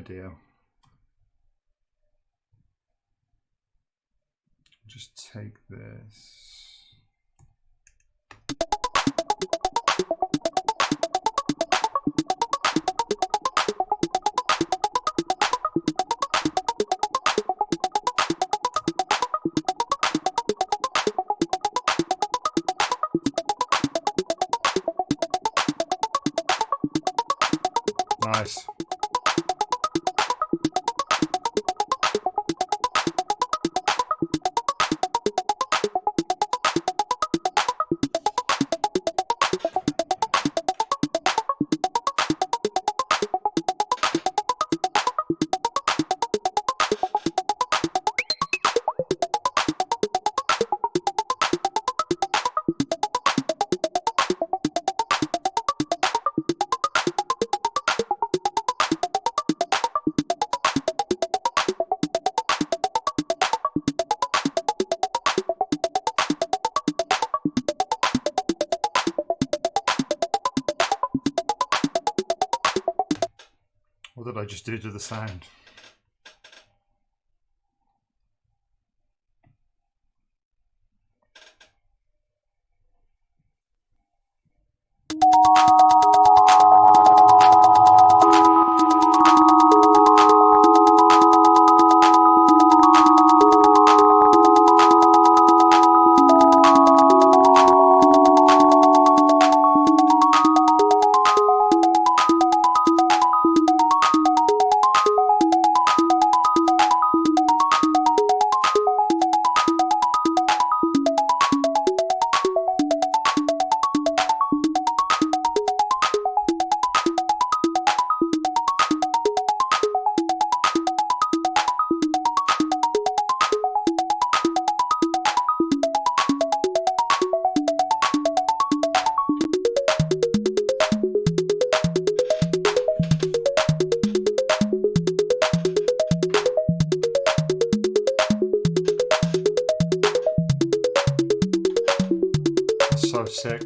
idea. Just take this. Nice. What did I just do to the sound? So sick.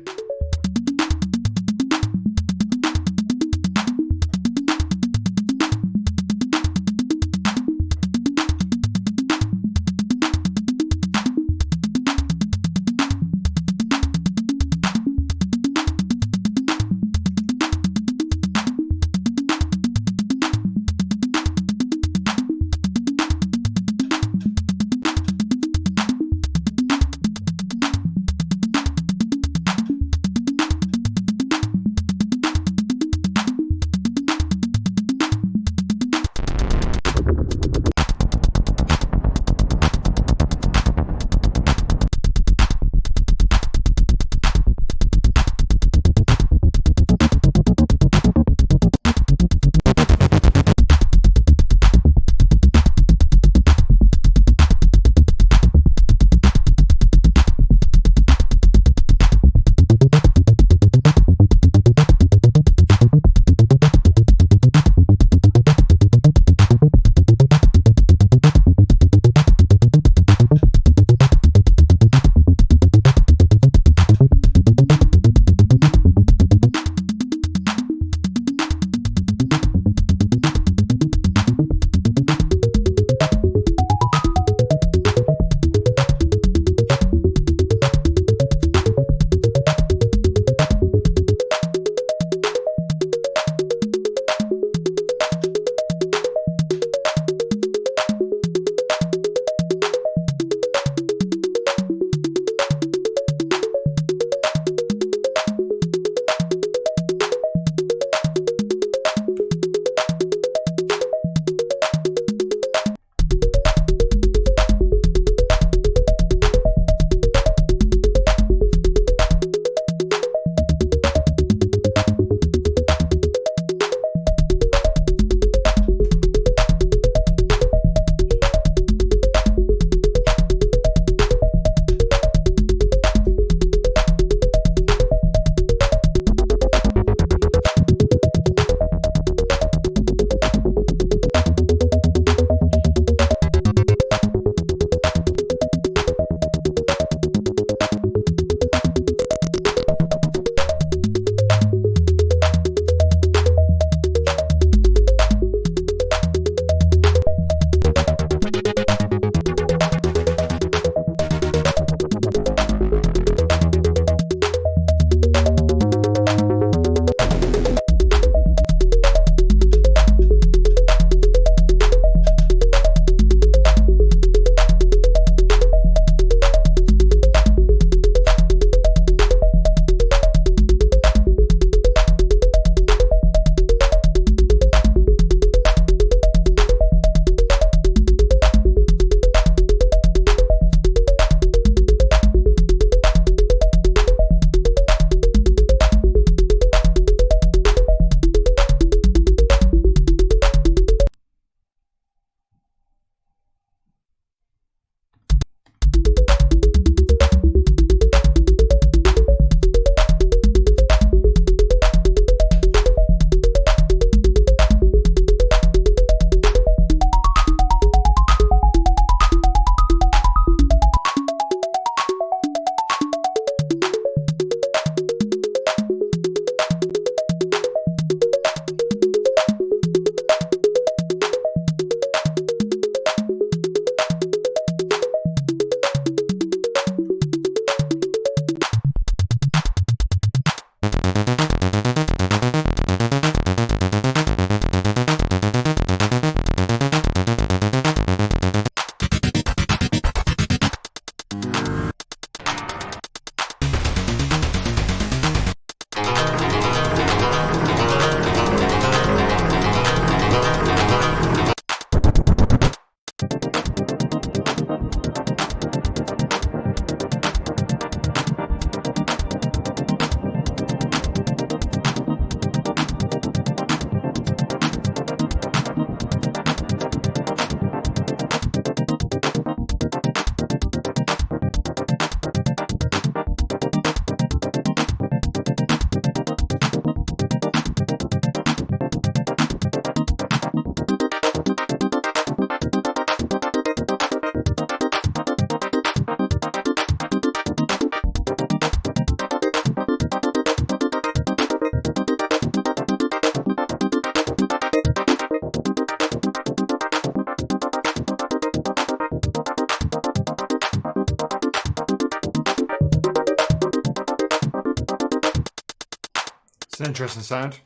It's an interesting sound.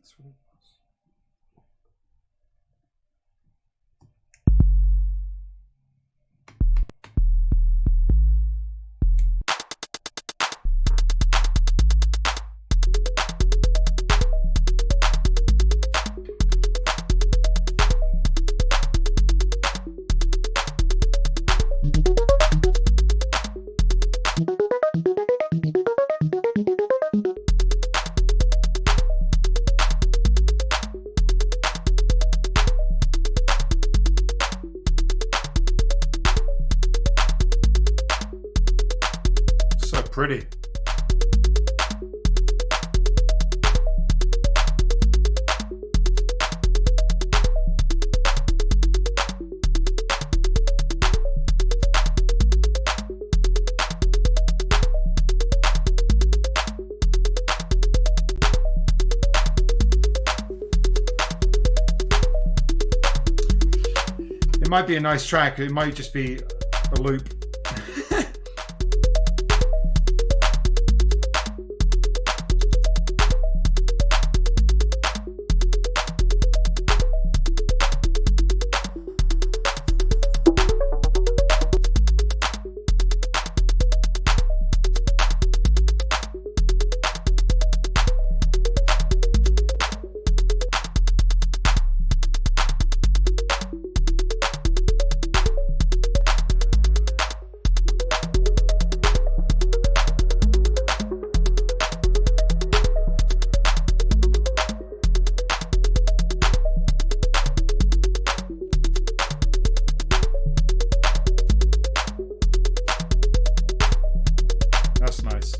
That's what it was. pretty. It might be a nice track. It might just be a loop. That's nice.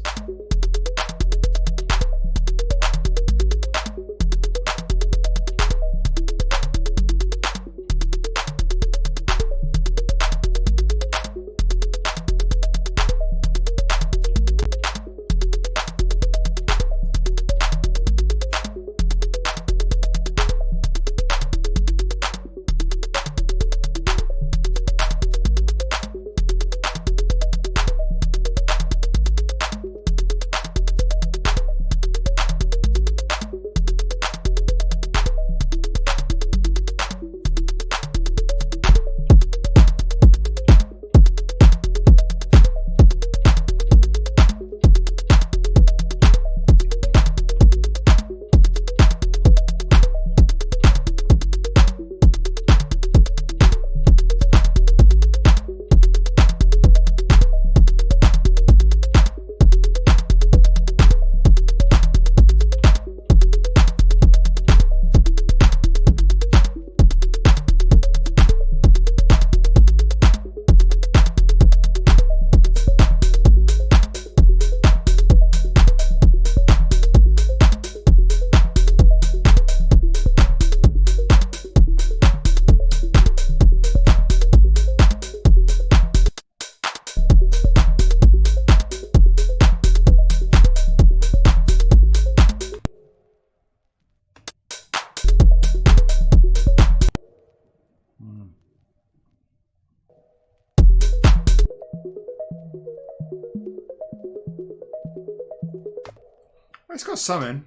It's got some in.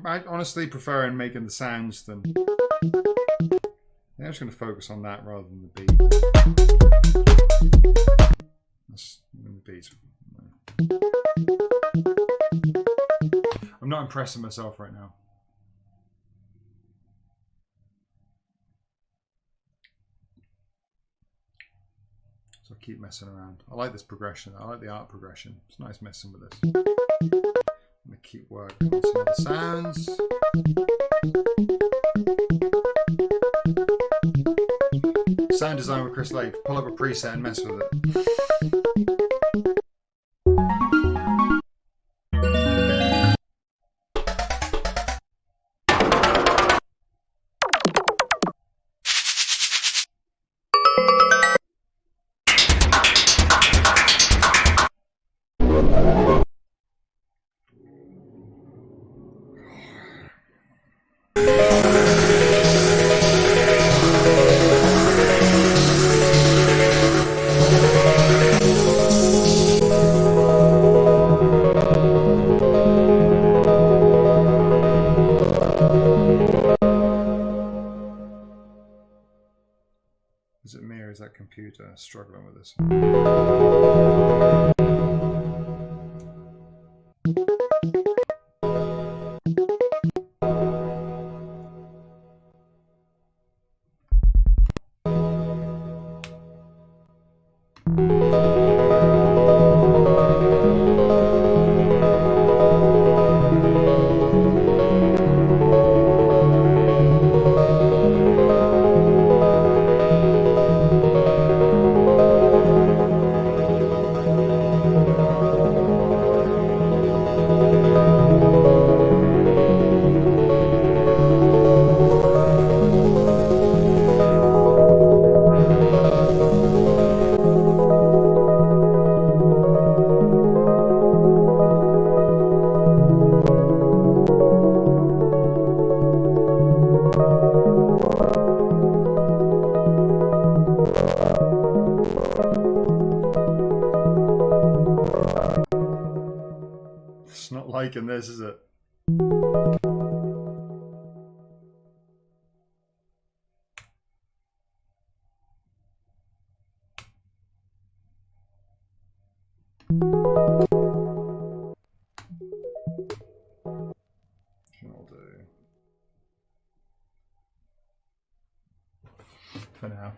I honestly preferring making the sounds than... I'm just going to focus on that rather than the beat. That's the beats. I'm not impressing myself right now. So I keep messing around. I like this progression. I like the art progression. It's nice messing with this. I'm going to keep working on some of the sounds. Sound design with Chris Lake. Pull up a preset and mess with it. Is it me or is that computer struggling with this one? not liking this, is it? I'll do for now.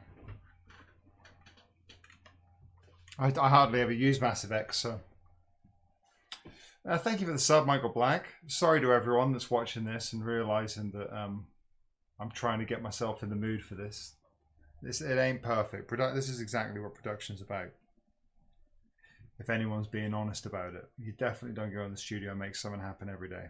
I hardly ever use Massive X, so thank you for the sub, Michael Black. Sorry to everyone that's watching this and realizing that I'm trying to get myself in the mood for this. It ain't perfect. This is exactly what production's about. If anyone's being honest about it, you definitely don't go in the studio and make something happen every day.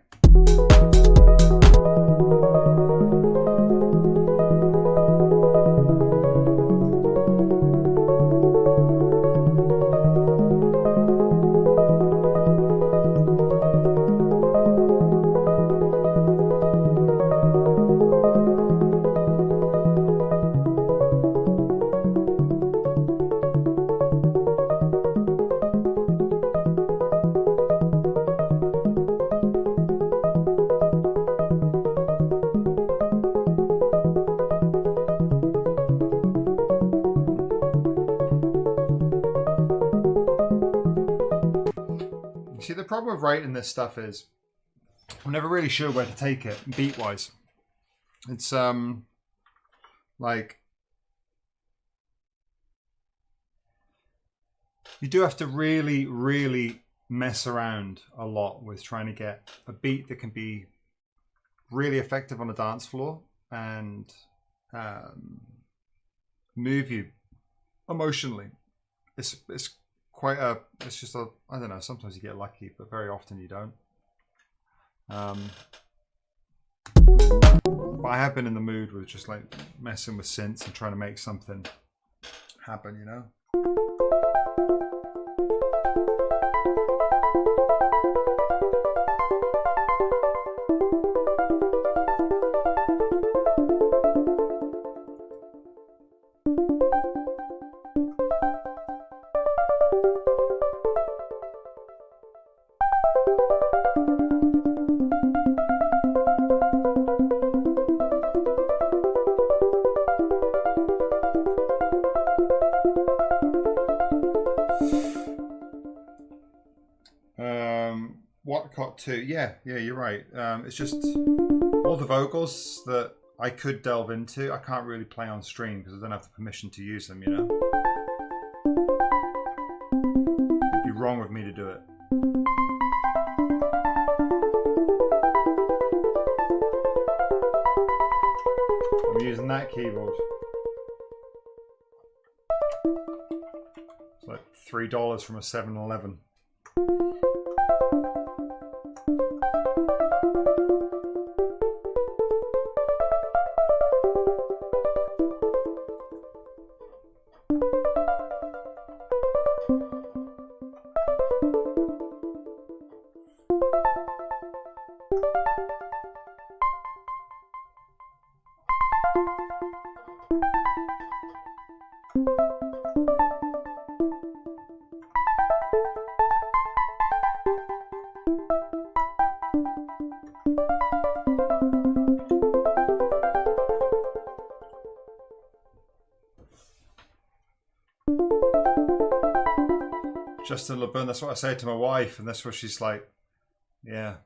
See, the problem with writing this stuff is I'm never really sure where to take it beat wise. It's like you do have to really mess around a lot with trying to get a beat that can be really effective on a dance floor and move you emotionally. It's quite a, it's just a, I don't know, sometimes you get lucky, but very often you don't. But I have been in the mood with just like messing with synths and trying to make something happen, you know? What too? Yeah, you're right. It's just all the vocals that I could delve into, I can't really play on stream because I don't have the permission to use them, you know? It'd be wrong of me to do it. I'm using that keyboard. It's like $3 from a 7-Eleven. Justin LeBun, that's what I say to my wife, and that's what she's like, yeah.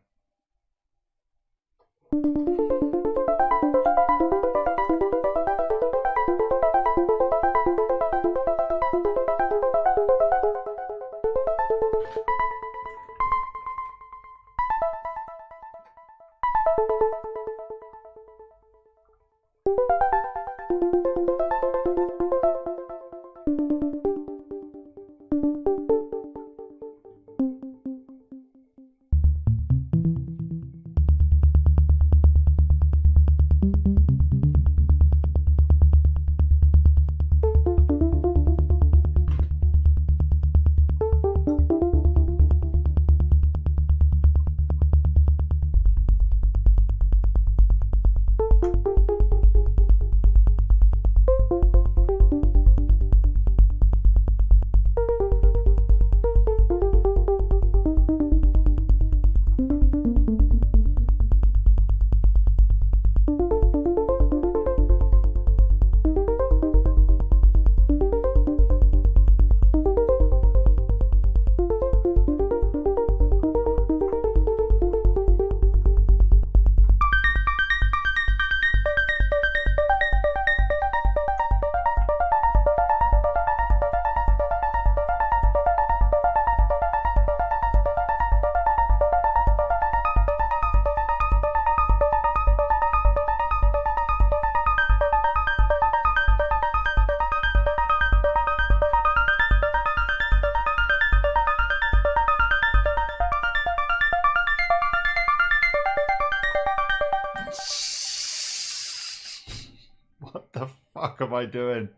fuck am I doing?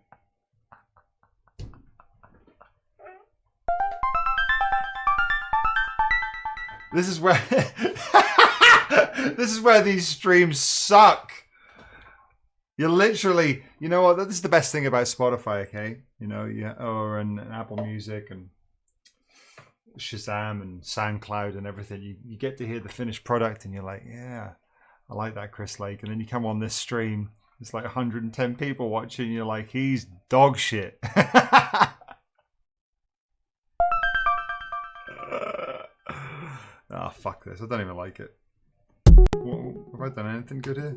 This is where this is where these streams suck. You're literally, you know what? This is the best thing about Spotify, okay? You know, yeah, or and Apple Music and Shazam and SoundCloud and everything. You get to hear the finished product, and you're like, yeah, I like that Chris Lake. And then you come on this stream, it's like 110 people watching. You're like, he's dog shit. Ah, fuck this. I don't even like it. Have I done anything good here?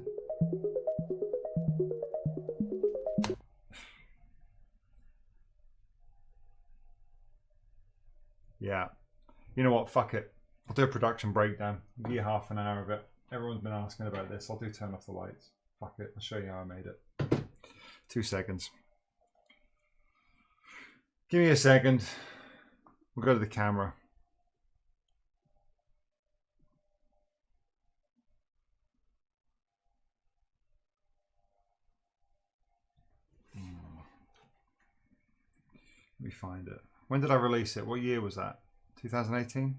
Yeah. You know what? Fuck it. I'll do a production breakdown. I'll give you half an hour of it. Everyone's been asking about this. I'll do turn off the lights. Fuck it. I'll show you how I made it. 2 seconds. Give me a second. We'll go to the camera. Let me find it. When did I release it? What year was that? 2018?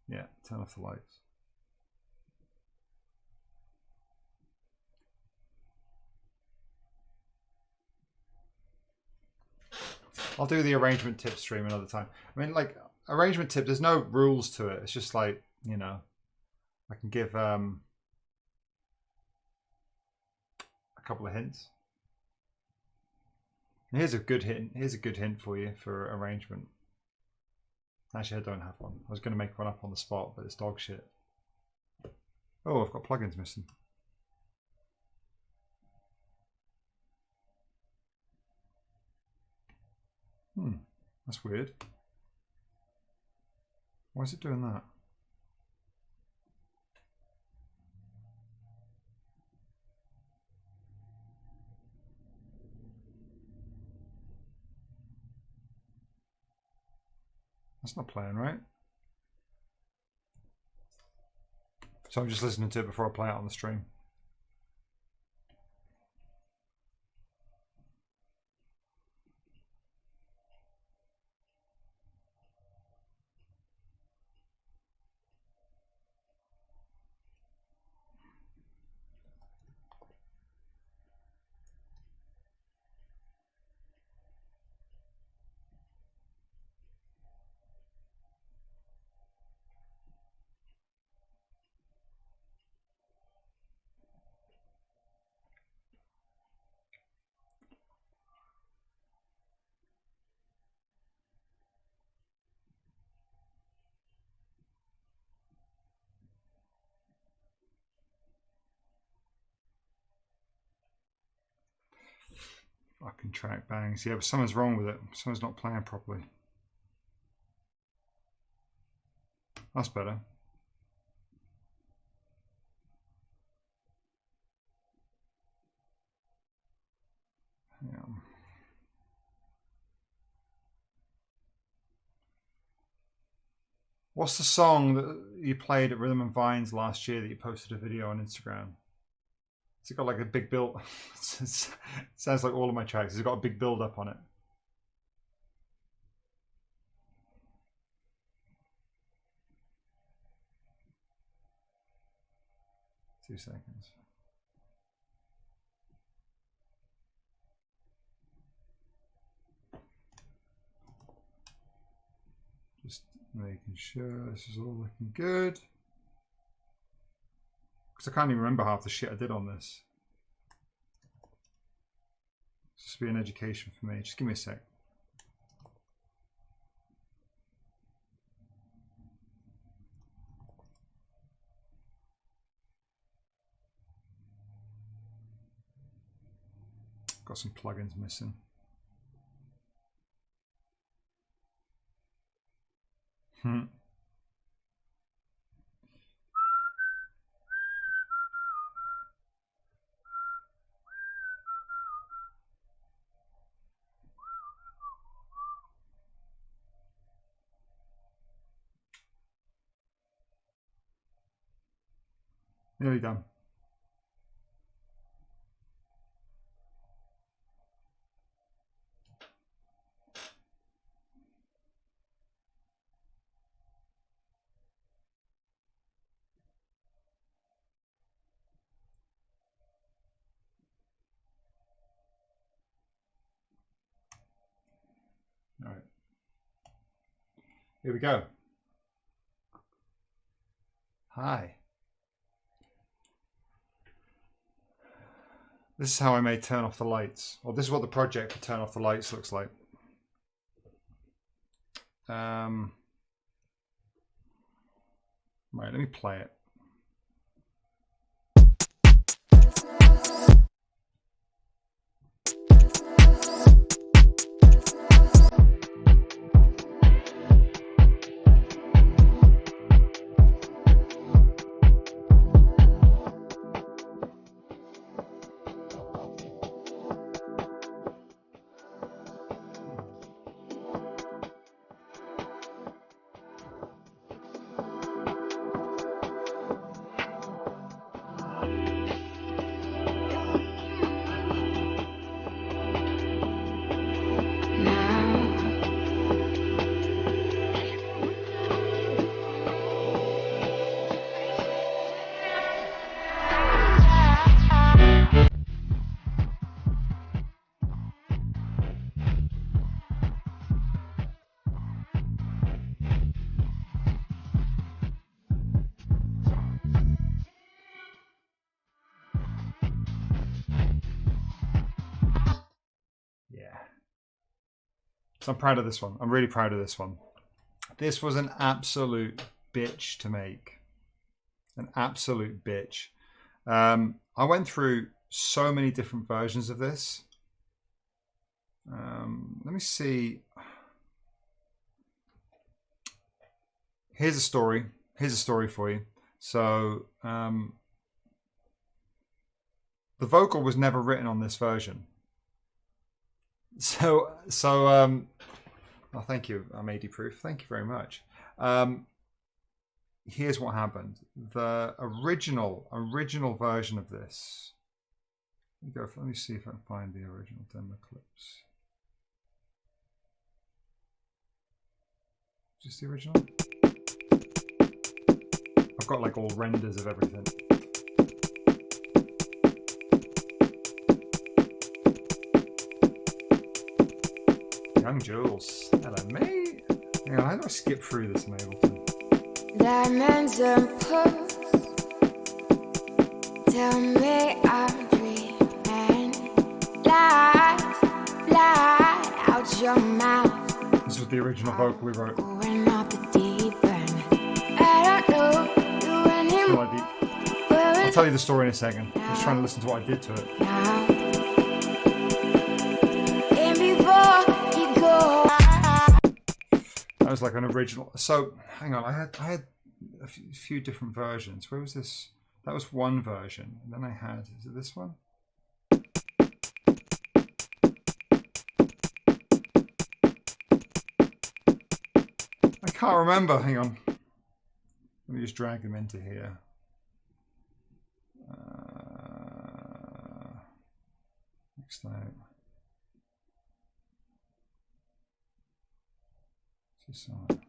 Yeah, turn off the lights. I'll do the arrangement tip stream another time. I mean, like, arrangement tip, there's no rules to it. It's just like, you know, I can give a couple of hints. Here's a good hint. Here's a good hint for you for arrangement. Actually, I don't have one. I was going to make one up on the spot, but it's dog shit. Oh, I've got plugins missing. That's weird. Why is it doing that? That's not playing, right? So I'm just listening to it before I play it on the stream. Fucking track bangs. Yeah, but something's wrong with it. Something's not playing properly. That's better. Yeah. What's the song that you played at Rhythm and Vines last year that you posted a video on Instagram? Has it got like a big build? It sounds like all of my tracks. Has it got a big build up on it? Two seconds. Just making sure this is all looking good. Because I can't even remember half the shit I did on this. This will be an education for me. Just give me a sec. Got some plugins missing. Nearly done. Here we go. Hi. This is how I made Turn Off the Lights. Or this is what the project for Turn Off the Lights looks like. Right, let me play it. So I'm proud of this one. I'm really proud of this one. This was an absolute bitch to make. An absolute bitch. I went through so many different versions of this. Let me see. Here's a story. Here's a story for you. So the vocal was never written on this version. So oh, thank you, I'm AD proof. Thank you very much. Here's what happened. The original version of this. Let me see if I can find the original demo clips. Just the original. I've got like all renders of everything. Young Jules. Hello, mate. Hang on, how do I skip through this in Ableton? Diamonds and pearls. Tell me I'm dreaming. Light out your mouth. This was the original vocal we wrote. Going off the deep end. I don't know you anymore. I'll tell you the story in a second. I'm just trying to listen to what I did to it. Now. And before you go. That was like an original. So hang on, I had a few different versions. Where was this? That was one version. And then I had, is it this one? I can't remember. Hang on. Let me just drag them into here. Next out. This one.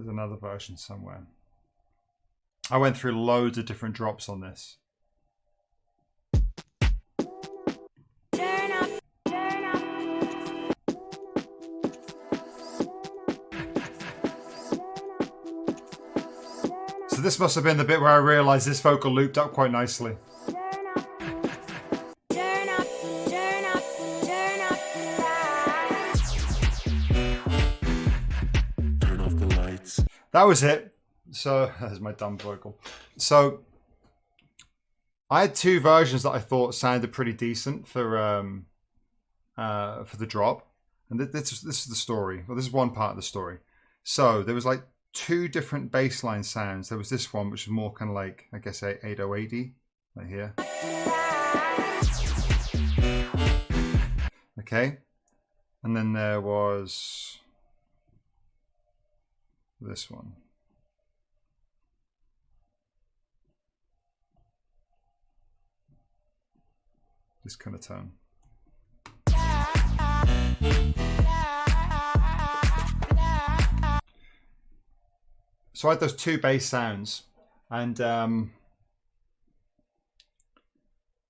Another version somewhere. I went through loads of different drops on this. So this must have been the bit where I realized this vocal looped up quite nicely. That was it. So that's my dumb vocal. So I had two versions that I thought sounded pretty decent for the drop, and this is the story. Well, this is one part of the story. So there was like two different bass line sounds. There was this one, which was more kind of like, I guess, 808y, right here. Okay, and then there was this one. This kind of tone. So I had those two bass sounds, and I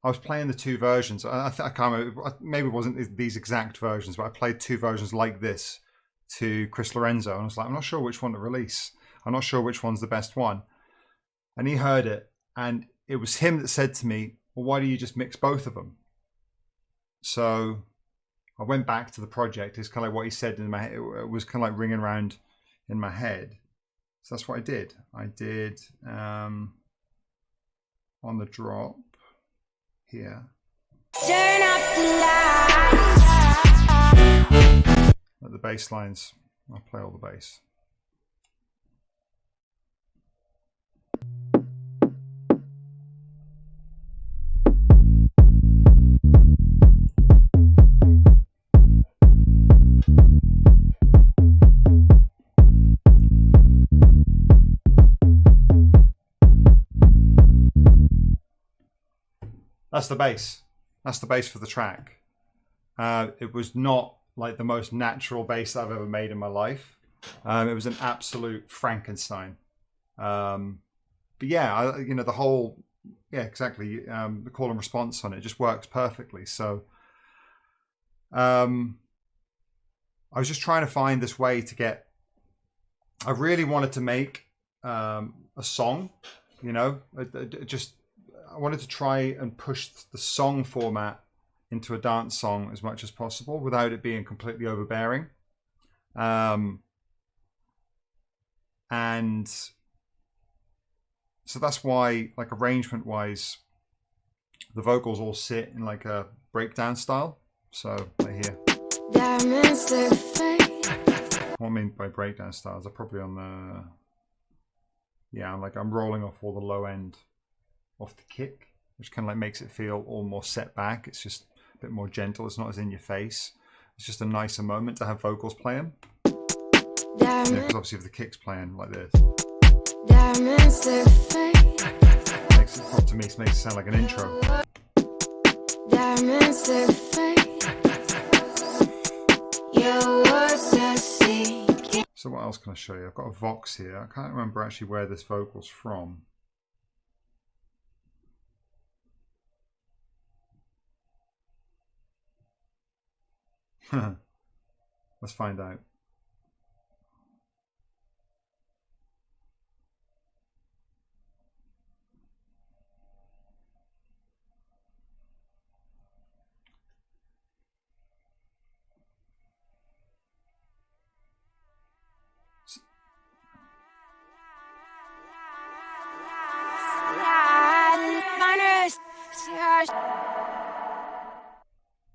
was playing the two versions. I can't remember, maybe it wasn't these exact versions, but I played two versions like this to Chris Lorenzo, and I was like, I'm not sure which one to release. I'm not sure which one's the best one. And he heard it, and it was him that said to me, well, why do you just mix both of them? So I went back to the project. It's kind of like what he said in my head. It was kind of like ringing around in my head. So that's what I did. I did on the drop here. Turn up the lights. At the bass lines, I'll play all the bass. That's the bass. That's the bass for the track. It was not like the most natural bass I've ever made in my life. It was an absolute Frankenstein. But yeah, the whole, yeah, exactly. The call and response on it just works perfectly. So I was just trying to find this way to get, I really wanted to make a song, I wanted to try and push the song format into a dance song as much as possible without it being completely overbearing. And so that's why, like, arrangement wise, the vocals all sit in like a breakdown style. So right here. What I mean by breakdown styles are probably on the, yeah, I'm rolling off all the low end off the kick, which kind of like makes it feel all more set back. It's just a bit more gentle. It's not as in your face. It's just a nicer moment to have vocals playing. Yeah, because obviously if the kick's playing like this, makes it, up to me, it makes it sound like an intro. So what else can I show you? I've got a Vox here. I can't remember actually where this vocal's from. Let's find out.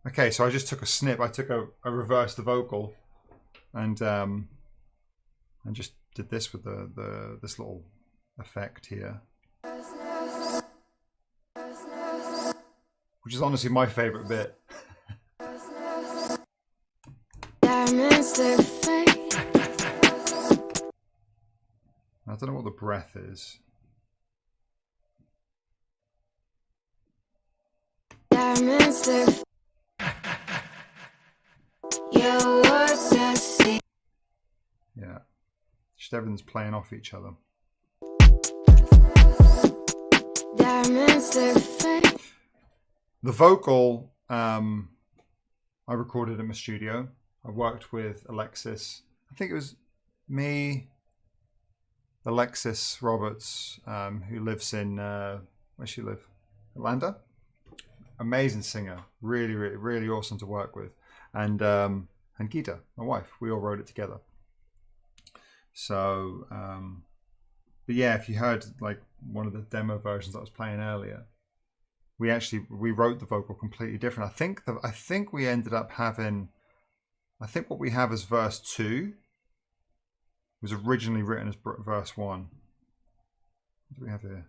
Okay, so I just took a snip. I took a reversed the vocal, and just did this with this little effect here, which is honestly my favorite bit. I don't know what the breath is. Yeah, just everything's playing off each other. The vocal, I recorded in my studio. I worked with Alexis. I think it was me, Alexis Roberts, who lives in, where she live? Atlanta. Amazing singer, really, really, really awesome to work with. And Gita, my wife, we all wrote it together. So, but yeah, if you heard like one of the demo versions I was playing earlier, we wrote the vocal completely different. I think we ended up having, I think what we have as verse 2 was originally written as verse 1. What do we have here?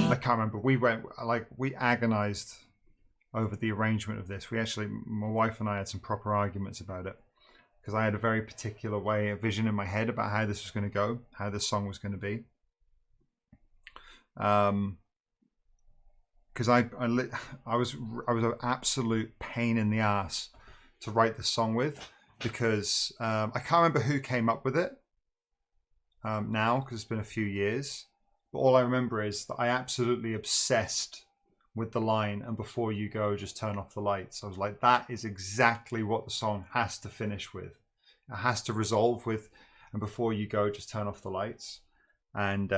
I can't remember. We agonized over the arrangement of this. My wife and I had some proper arguments about it, because I had a very particular a vision in my head about how this was going to go, how this song was going to be. Because I was an absolute pain in the ass to write this song with, because I can't remember who came up with it now, because it's been a few years. But all I remember is that I absolutely obsessed with the line, and before you go, just turn off the lights. I was like, that is exactly what the song has to finish with. It has to resolve with, and before you go, just turn off the lights. And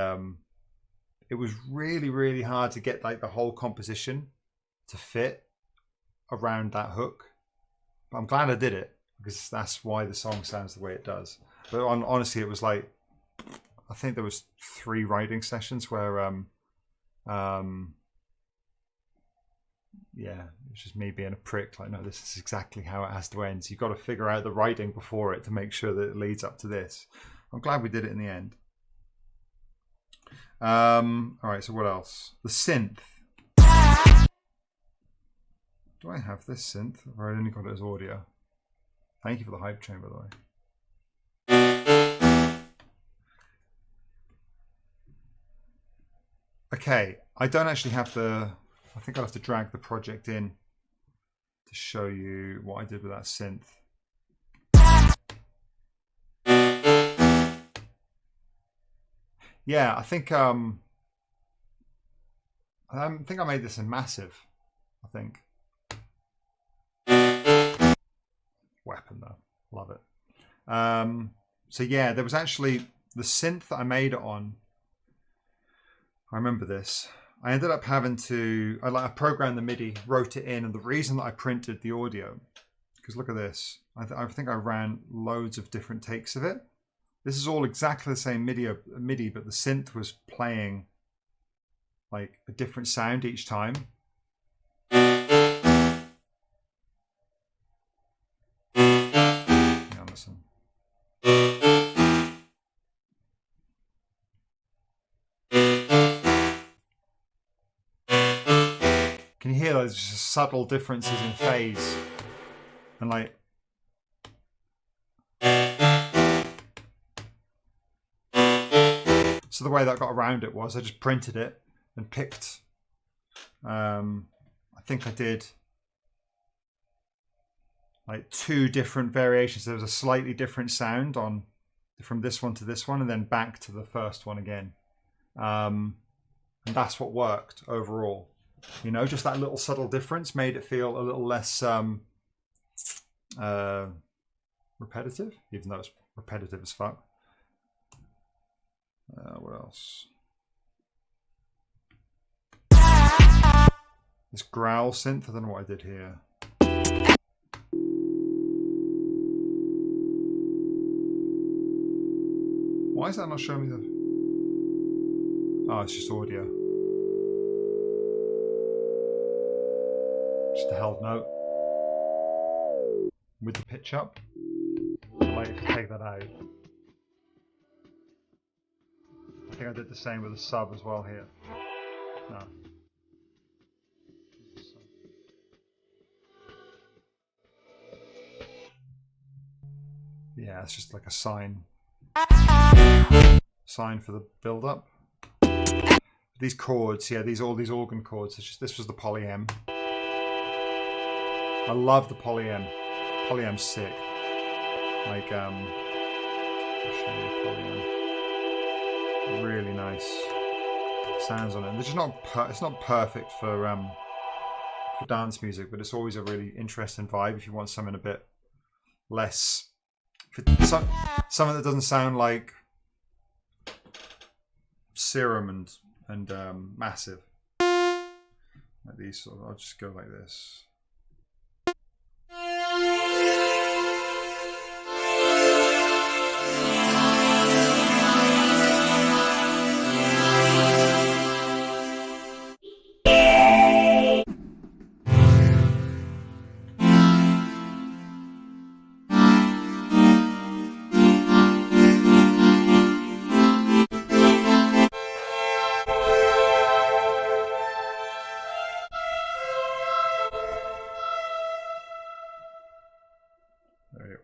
it was really, really hard to get like the whole composition to fit around that hook. But I'm glad I did it, because that's why the song sounds the way it does. But honestly, it was like, I think there was 3 writing sessions where yeah, it's just me being a prick. Like, no, this is exactly how it has to end. So you've got to figure out the writing before it to make sure that it leads up to this. I'm glad we did it in the end. All right, so what else? The synth. Do I have this synth? Or I only got it as audio? Thank you for the hype train, by the way. Okay, I don't actually have the... I think I'll have to drag the project in to show you what I did with that synth. Yeah, I think I made this in Massive. I think. Weapon though, love it. So yeah, there was actually the synth that I made it on. I remember this. I ended up having to, I programmed the MIDI, wrote it in, and the reason that I printed the audio, because look at this. I think I ran loads of different takes of it. This is all exactly the same MIDI, but the synth was playing like a different sound each time. Yeah, listen. Can you hear those just subtle differences in phase? And like, so the way that I got around it was I just printed it and picked, I think I did like 2 different variations. There was a slightly different sound on from this one to this one, and then back to the first one again. And that's what worked overall. You know, just that little subtle difference made it feel a little less repetitive, even though it's repetitive as fuck. What else? This growl synth, I don't know what I did here. Why is that not showing me the... Oh, it's just audio. Just a held note with the pitch up. I'd like to take that out. I think I did the same with the sub as well here. No. Yeah, it's just like a sign for the build up. These chords, yeah, all these organ chords. This was the poly M. I love the poly M. Poly M's sick. Like I'll show you the poly M. Really nice sounds on it. It's not perfect for dance music, but it's always a really interesting vibe if you want something a bit less. Something that doesn't sound like Serum and Massive. Like these sort of, I'll just go like this.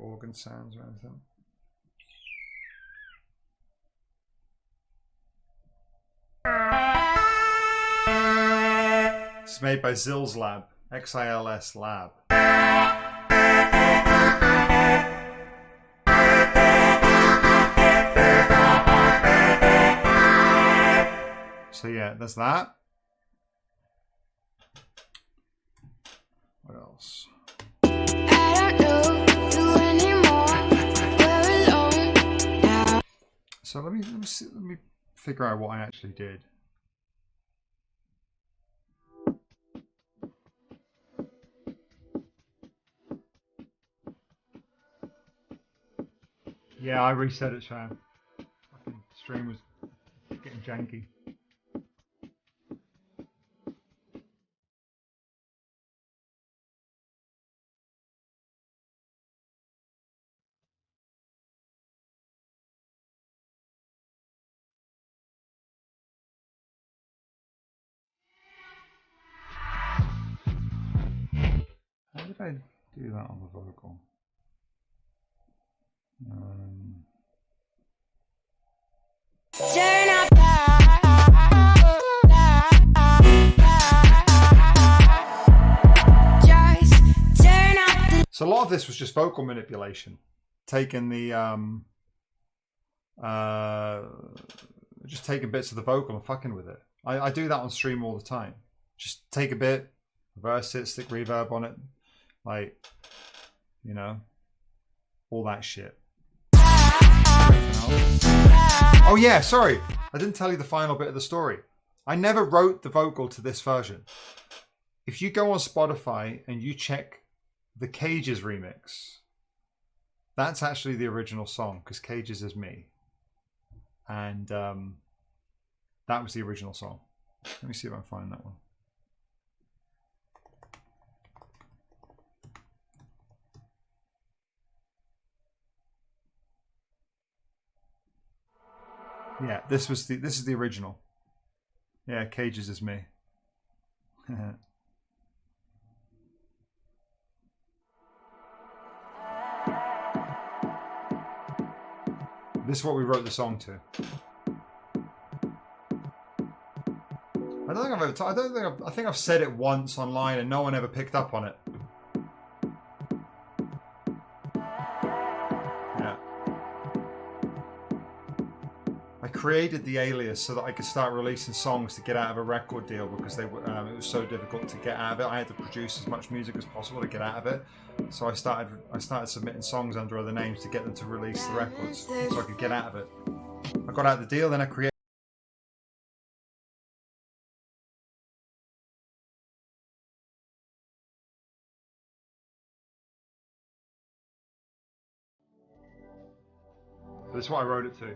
organ sounds or anything. It's made by Xils Lab, XILS Lab. So yeah, that's that. What else? I don't know you anymore. We're alone now. So let me figure out what I actually did. Yeah, I reset it, Shan. Fucking stream was getting janky. How did I do that on the vocal? Turn up. Just turn up the So a lot of this was just vocal manipulation, taking the just taking bits of the vocal and fucking with it. I do that on stream all the time. Just take a bit, reverse it, stick reverb on it, like, you know, all that shit. Oh yeah, sorry, I didn't tell you the final bit of the story. I never wrote the vocal to this version. If you go on Spotify and you check the Cages remix, that's actually the original song, because Cages is me. And that was the original song. Let me see if I can find that one. Yeah, this is the original. Yeah, Cages is me. This is what we wrote the song to. I think I've said it once online and no one ever picked up on it. Yeah. I created the alias so that I could start releasing songs to get out of a record deal, because it was so difficult to get out of it. I had to produce as much music as possible to get out of it. So I started submitting songs under other names to get them to release the records, so I could get out of it. I got out of the deal, then I created. This is what I wrote it to.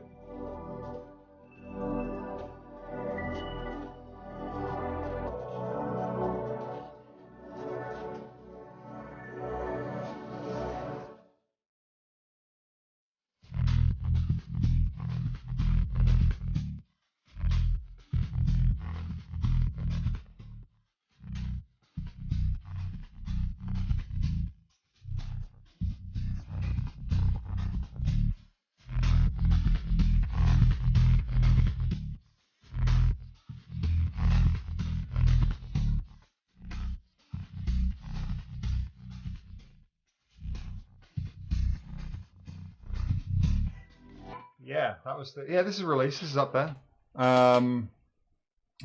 Yeah, that was the. Yeah, this is released. This is up there.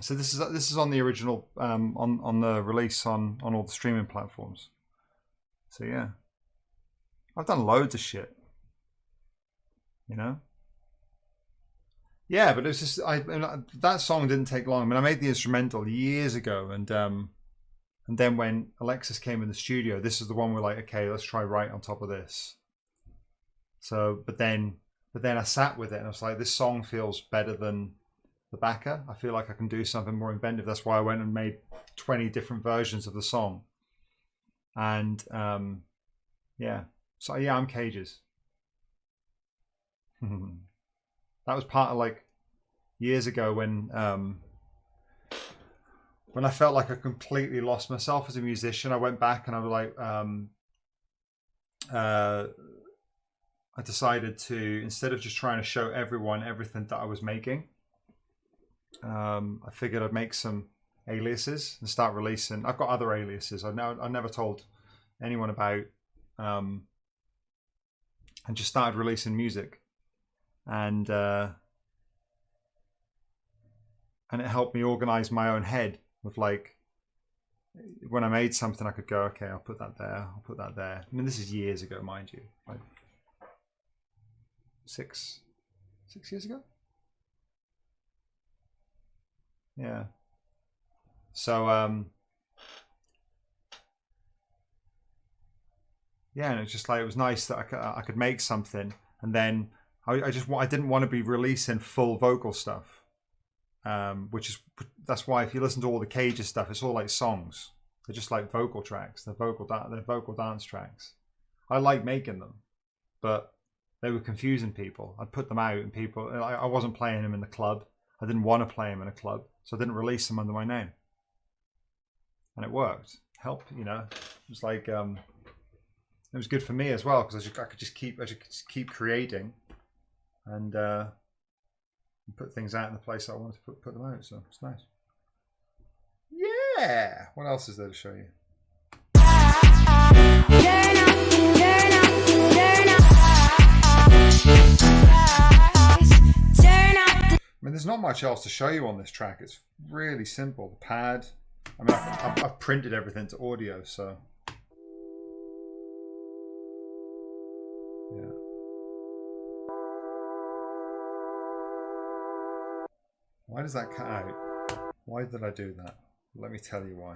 So this is on the original on the release on all the streaming platforms. So yeah, I've done loads of shit. You know. Yeah, but it was just that song didn't take long. I mean, I made the instrumental years ago, and then when Alexis came in the studio, this is the one we're like, okay, let's try right on top of this. So, but then I sat with it and I was like, this song feels better than the backer. I feel like I can do something more inventive. That's why I went and made 20 different versions of the song. And yeah, so yeah, I'm Cages. That was part of like years ago when I felt like I completely lost myself as a musician. I went back and I was like, I decided to, instead of just trying to show everyone everything that I was making, I figured I'd make some aliases and start releasing. I've got other aliases I never told anyone about, and just started releasing music, and it helped me organize my own head with, like, when I made something I could go, okay, I'll put that there, I'll put that there. I mean, this is years ago, mind you, like six years ago. Yeah. So yeah, and it's just like, it was nice that I could make something, and then I didn't want to be releasing full vocal stuff, that's why if you listen to all the Cages stuff, it's all like songs. They're just like vocal tracks. They're vocal dance tracks. I like making them, but they were confusing people. I'd put them out, and people, I wasn't playing them in the club. I didn't want to play them in a club, so I didn't release them under my name, and it worked. Helped, you know. It was like it was good for me as well, because I could just keep creating, and put things out in the place I wanted to put them out. So it's nice. Yeah. What else is there to show you? I mean, there's not much else to show you on this track. It's really simple. The pad. I mean, I've printed everything to audio, so yeah. Why does that cut out? Why did I do that? Let me tell you why.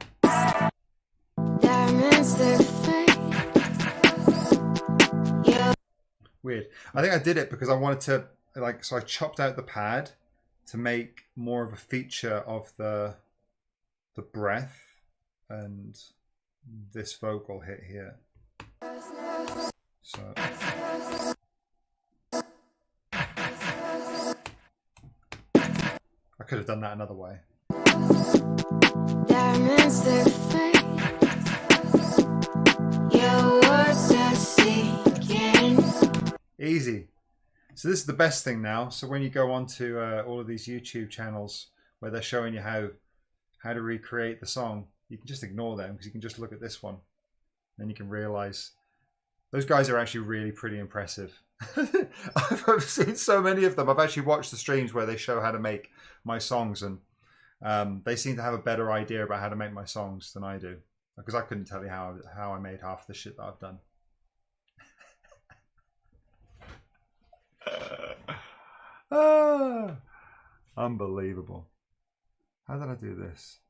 Weird. I think I did it because I wanted to, like, so I chopped out the pad to make more of a feature of the breath and this vocal hit here. So I could have done that another way. Easy. So this is the best thing now. So when you go onto all of these YouTube channels where they're showing you how to recreate the song, you can just ignore them, because you can just look at this one, and you can realize those guys are actually really pretty impressive. I've seen so many of them. I've actually watched the streams where they show how to make my songs, and they seem to have a better idea about how to make my songs than I do, because I couldn't tell you how I made half the shit that I've done. Unbelievable. How did I do this?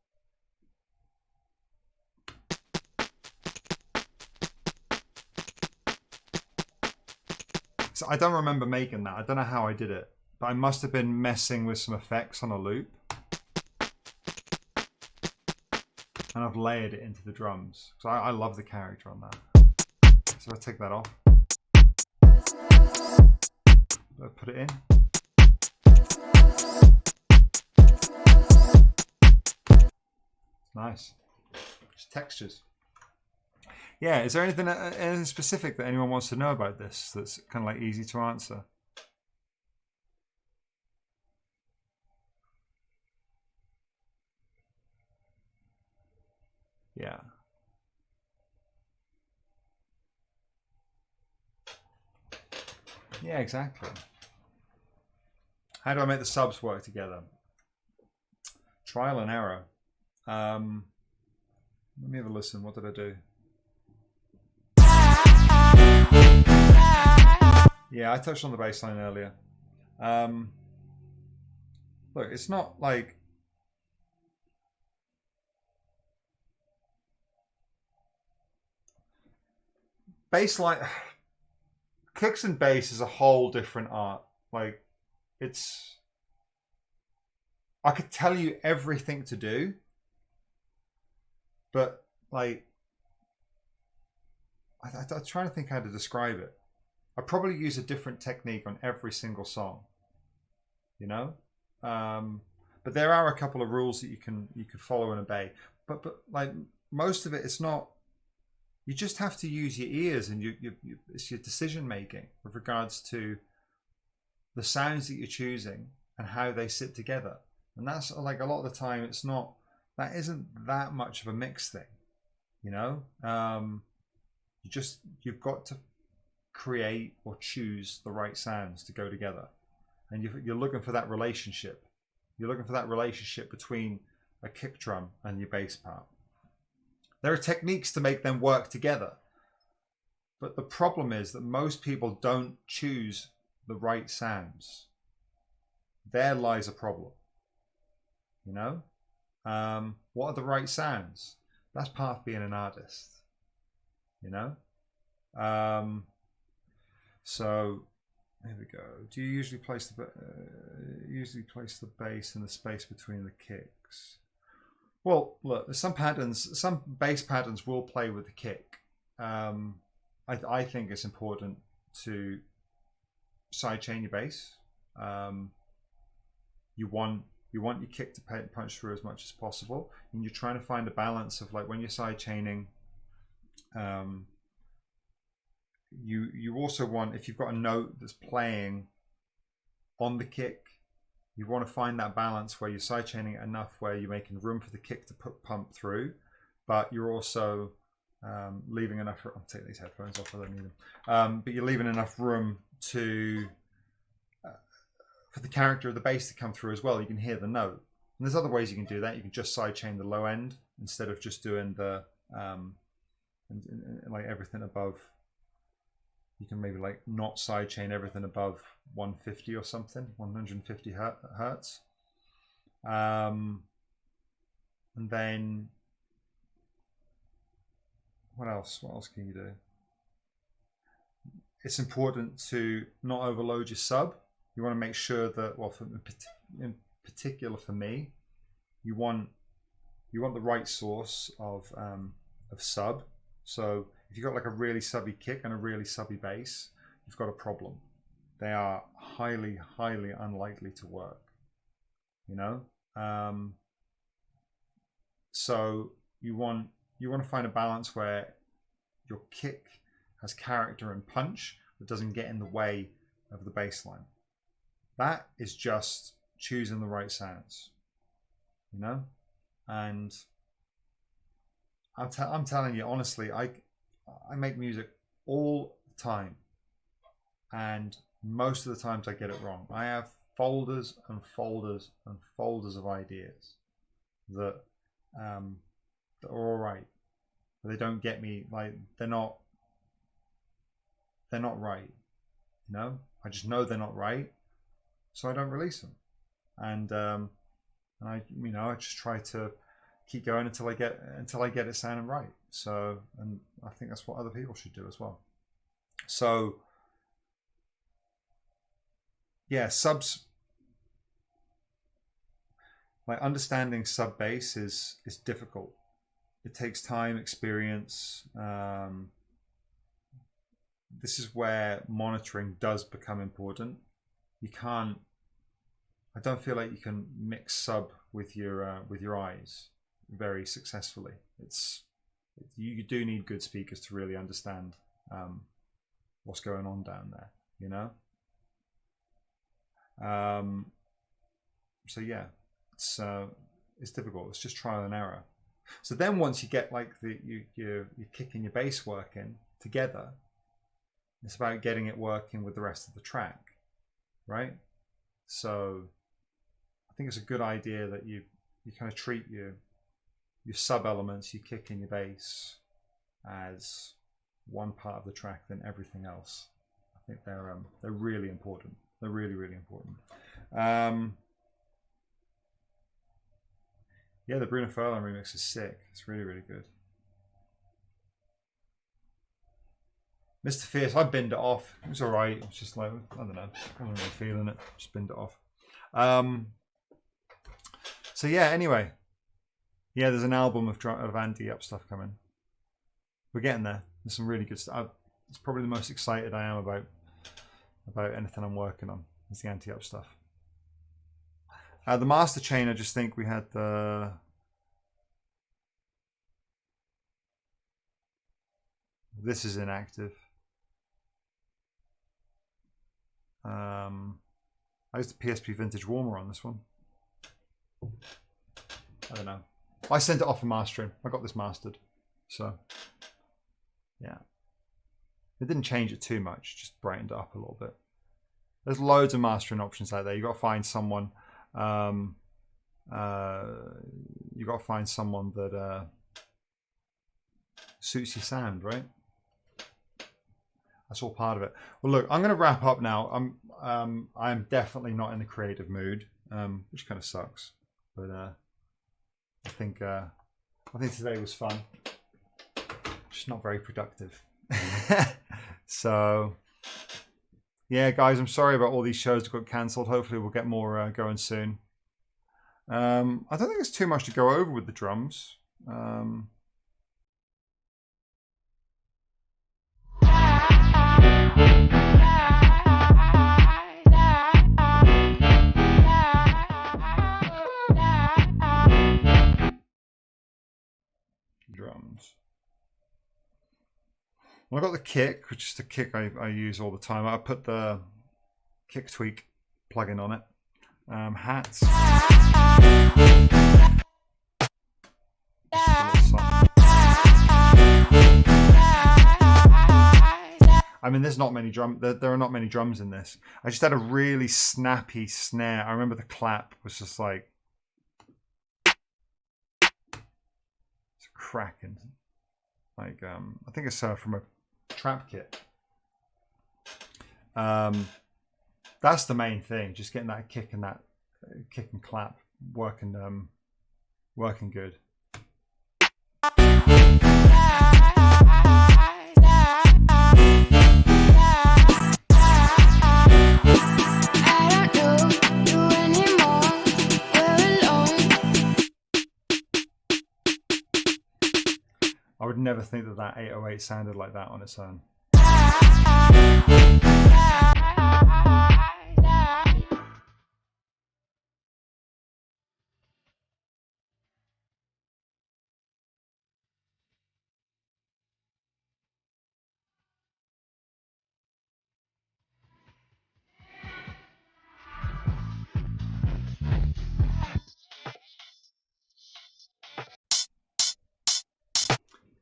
So I don't remember making that. I don't know how I did it, but I must have been messing with some effects on a loop, and I've layered it into the drums. So I love the character on that. So I take that off, I put it in. Nice. Just textures. Yeah, is there anything specific that anyone wants to know about this that's kind of like easy to answer? Yeah. Yeah, exactly. How do I make the subs work together? Trial and error. Let me have a listen. What did I do? Yeah, I touched on the bass line earlier. Look, it's not like... Bass line... Kicks and bass is a whole different art. Like, it's... I could tell you everything to do, but, like... I'm trying to think how to describe it. I probably use a different technique on every single song, you know. But there are a couple of rules that you can follow and obey. But like most of it, it's not. you just have to use your ears, and it's your decision making with regards to the sounds that you're choosing and how they sit together. And that's like a lot of the time, that isn't that much of a mix thing, you know. You've got to create or choose the right sounds to go together, and you're looking for that relationship. You're looking for that relationship between a kick drum and your bass part. There are techniques to make them work together, but the problem is that most people don't choose the right sounds. There lies a problem, you know. What are the right sounds? That's part of being an artist, you know. So here we go. Do you usually place the bass in the space between the kicks? Well, look, there's some bass patterns will play with the kick. I think it's important to sidechain your bass. You want your kick to punch through as much as possible, and you're trying to find a balance of, like, when you're sidechaining, you also want, if you've got a note that's playing on the kick, you want to find that balance where you're sidechaining it enough where you're making room for the kick to pump through, but you're also leaving enough. I'll take these headphones off, I don't need them. But you're leaving enough room to for the character of the bass to come through as well. You can hear the note. And there's other ways you can do that. You can just sidechain the low end instead of just doing the like everything above. You can maybe like not sidechain everything above 150 or something, 150 hertz. And then what else? What else can you do? It's important to not overload your sub. You want to make sure that, well, in particular for me, you want the right source of sub. So if you've got like a really subby kick and a really subby bass, you've got a problem. They are highly, highly unlikely to work, you know. So you want to find a balance where your kick has character and punch, but doesn't get in the way of the bass line. That is just choosing the right sounds, you know. And I'm telling you honestly, I make music all the time, and most of the times I get it wrong. I have folders and folders and folders of ideas that are all right, but they don't get me. Like, they're not right, you know. I just know they're not right, so I don't release them. And I just try to keep going until I get it sounding right. So, and I think that's what other people should do as well. So yeah, subs, like understanding sub bass is difficult. It takes time, experience. This is where monitoring does become important. I don't feel like you can mix sub with your eyes very successfully. You do need good speakers to really understand what's going on down there, you know. So yeah, it's difficult. It's just trial and error. So then once you get like your kick and your bass working together, it's about getting it working with the rest of the track, right? So I think it's a good idea that you kind of treat your sub elements, your kick and your bass, as one part of the track than everything else. I think they're really important. They're really, really important. Yeah, the Bruno Furlan remix is sick. It's really, really good. Mr. Fierce, I binned it off. It was alright. It was just like, I don't know. I wasn't really feeling it. Just binned it off. So yeah, anyway. Yeah, there's an album of anti-up stuff coming. We're getting there. There's some really good stuff. It's probably the most excited I am about anything I'm working on. Is the anti-up stuff. The master chain, I just think we had the This is inactive. I used the PSP Vintage Warmer on this one. I don't know. I sent it off for mastering. I got this mastered. So, yeah. It didn't change it too much, just brightened it up a little bit. There's loads of mastering options out there. You've got to find someone. You've got to find someone that suits your sound, right? That's all part of it. Well, look, I'm going to wrap up now. I'm definitely not in the creative mood, which kind of sucks. But I think today was fun. Just not very productive. So, yeah, guys, I'm sorry about all these shows that got cancelled. Hopefully, we'll get more going soon. I don't think there's too much to go over with the drums. Drums. Well, I got the kick, which is the kick I use all the time. I put the kick tweak plugin on it. Hats. I mean, there's not many there are not many drums in this. I just had a really snappy snare. I remember the clap was just like it's cracking. Like I think it's from a trap kit. That's the main thing. Just getting that kick and clap working good. I would never think that 808 sounded like that on its own.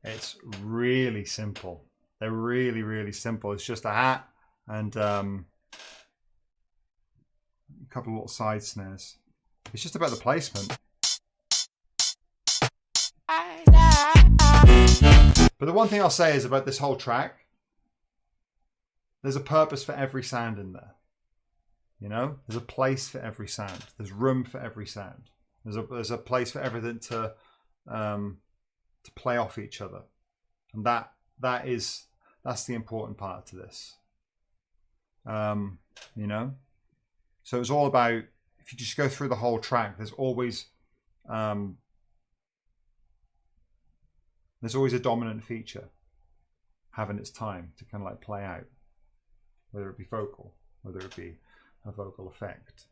It's really simple. They're really, really simple. It's just a hat and a couple of little side snares. It's just about the placement. But the one thing I'll say is about this whole track, there's a purpose for every sound in there. You know, there's a place for every sound. There's room for every sound. There's a place for everything to play off each other, and that's the important part to this. You know, so it's all about, if you just go through the whole track, there's always a dominant feature having its time to kind of like play out, whether it be vocal, whether it be a vocal effect,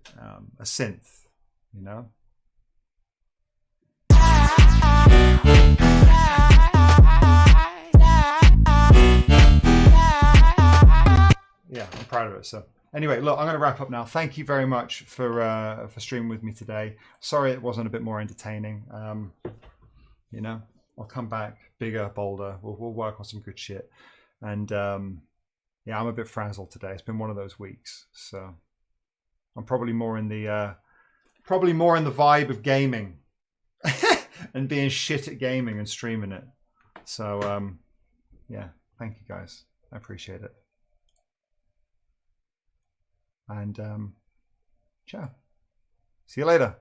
a synth, you know. Yeah, I'm proud of it. So anyway, look, I'm going to wrap up now. Thank you very much for streaming with me today. Sorry it wasn't a bit more entertaining. You know, I'll come back bigger, bolder. We'll work on some good shit. And yeah, I'm a bit frazzled today. It's been one of those weeks, so I'm probably more in the vibe of gaming and being shit at gaming and streaming it. So yeah, thank you guys. I appreciate it. And ciao. See you later.